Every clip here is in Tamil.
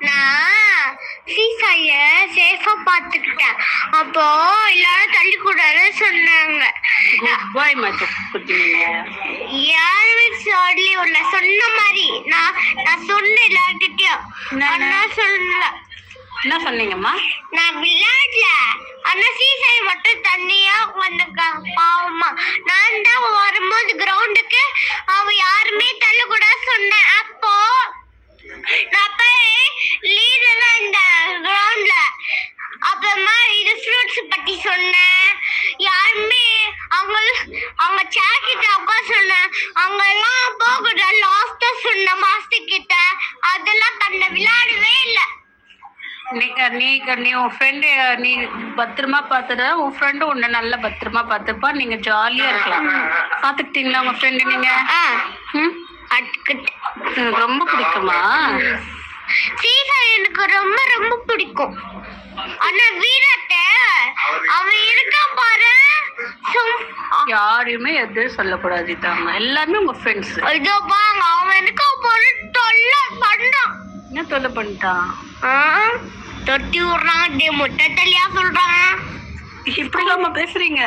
நான் சீசாய சேஃபா பாத்துக்கிட்டேன். அப்போ எல்லாரும் தள்ளி கூடாதுன்னு சொன்னாங்க. யாருமே சொல்லி சொன்ன மாதிரி நான் சொன்னேன் எல்லார்கிட்டயும். சொல்லல. என்ன சொன்னீங்கம்மா? நான் விளையாடல. ஆனா சீசாய் மட்டும் தண்ணியா வந்திருக்காங்க பாவமா. நான் தான் வரும்போது கிரவுண்டுக்கு அவ யாருமே தள்ளக்கூடாது சொன்னேன். அப்போ நான் போய் லீடர் இந்த கிரவுண்ட்ல அப்புறமா இது ஃப்ரூட்ஸ் பத்தி சொன்னேன். யாருமே அவங்க சேர் கிட்ட உட்கார சொன்னேன். அவங்க எல்லாம் போகக்கூடாது லாஸ்டா சொன்ன மாஸ்டர் கிட்ட. அதெல்லாம் பண்ண விளையாடவே இல்லை. நீ உன் ஃப்ரெண்டு நீ பத்திரமா பார்த்துட. உன் ஃப்ரெண்டு உன்னை நல்லா பத்திரமா பார்த்துப்பா. நீங்க ஜாலியா இருக்கலாம். பாத்துக்கிட்டீங்களா உங்க ஃப்ரெண்டு? நீங்க ரொம்ப பிடிக்குமா? சீசா எனக்கு ரொம்ப ரொம்ப பிடிக்கும். ஆனா வீரட்ட அவன் இருக்கா பாரு. யாரையுமே எதுவும் சொல்லக்கூடாது. எல்லாமே உங்க ஃப்ரெண்ட்ஸ். இதோ பாங்க அவன் இருக்கா பாரு. தொல்லை பண்றான். என்ன தொல்லை பண்ணிட்டான்? தொட்டி விடுறான். முட்டை தள்ளியா சொல்றான். இப்படி இல்லாம பேசுறீங்க.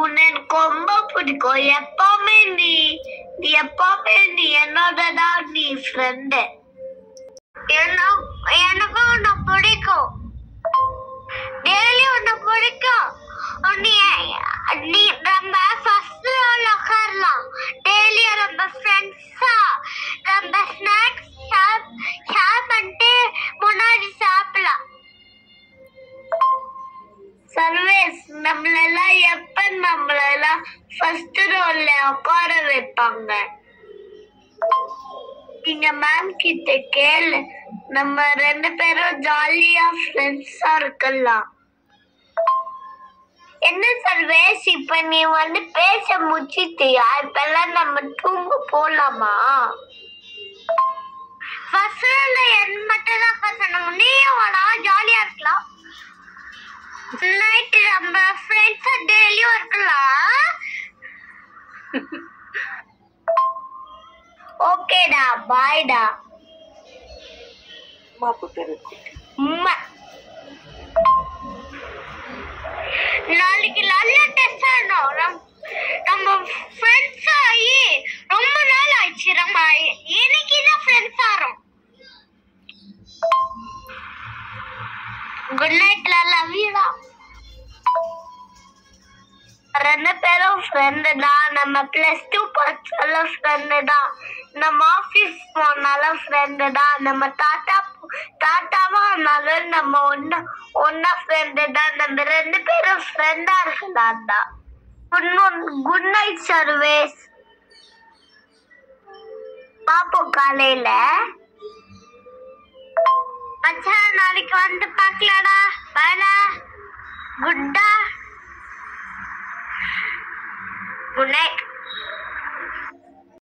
உன்னை எனக்கு ரொம்ப பிடிக்கும். எப்பவுமே நீ என்னோடதான் நீ ஃப்ரெண்டு. எனக்கும் உன்னை பிடிக்கும். டெய்லி உன்னை பிடிக்கும். நீ நம்ம ஃபர்ஸ்ட் ரோல உட்காரலாம். டெய்லி நம்ம ஃப்ரெண்ட்ஸா நம்ம ஸ்நாக்ஸ் ஷேர் பண்ணிட்டு முன்னாடி சாப்பிடலாம். சர்வேஸ் நம்மளெல்லாம் ஃபர்ஸ்ட் ரோல்ல உட்கார வைப்பாங்க. நீங்க மேம் கிட்ட கேளு. நம்ம 2 பேரும் ஜாலியா ஃப்ரெண்ட்ஸா இருக்கலாம். என்ன சர்வேஸ் இப்ப நீ பேச முடிச்சிட்டியா? இப்பெல்லாம் நம்ம தூங்க போலாமா? ஃபர்ஸ்ட் ரோல்ல என்ன மட்டும் தான் சொன்னாங்க. நீயும் வாடா ஜாலியா இருக்கலாம். நைட் நம்ம ஃப்ரெண்ட்ஸா டெய்லியும் இருக்கலாம். ஓகேடா பாய்டா. நாளைக்கு நல்ல டெஸ்ட் ஆனோம். நம்ம ஃப்ரெண்ட்ஸ் ஆகி ரொம்ப நாள் ஆயிடுச்சு. நம்ம இன்னைக்கு தான் ஃப்ரெண்ட்ஸ் ஆறோம். Good night. லவ் யூ டா. 2 பேரும் ஃப்ரெண்டு தான். நம்ம +2 படிச்சாலும் ஃப்ரெண்டு தான். நம்ம ஆஃபீஸ் போனாலும் ஃப்ரெண்டு தான். நம்ம தாத்தாவா ஆனாலும் நம்ம ஒன்னா ஃப்ரெண்டு தான். நம்ம 2 பேரும் ஃப்ரெண்டா இருக்கலாம் தான். Good night services. பாப்போம் காலையில. மச்சான் நாளைக்கு பார்க்கலாடா. பாய்டா. குட்டா. Good night.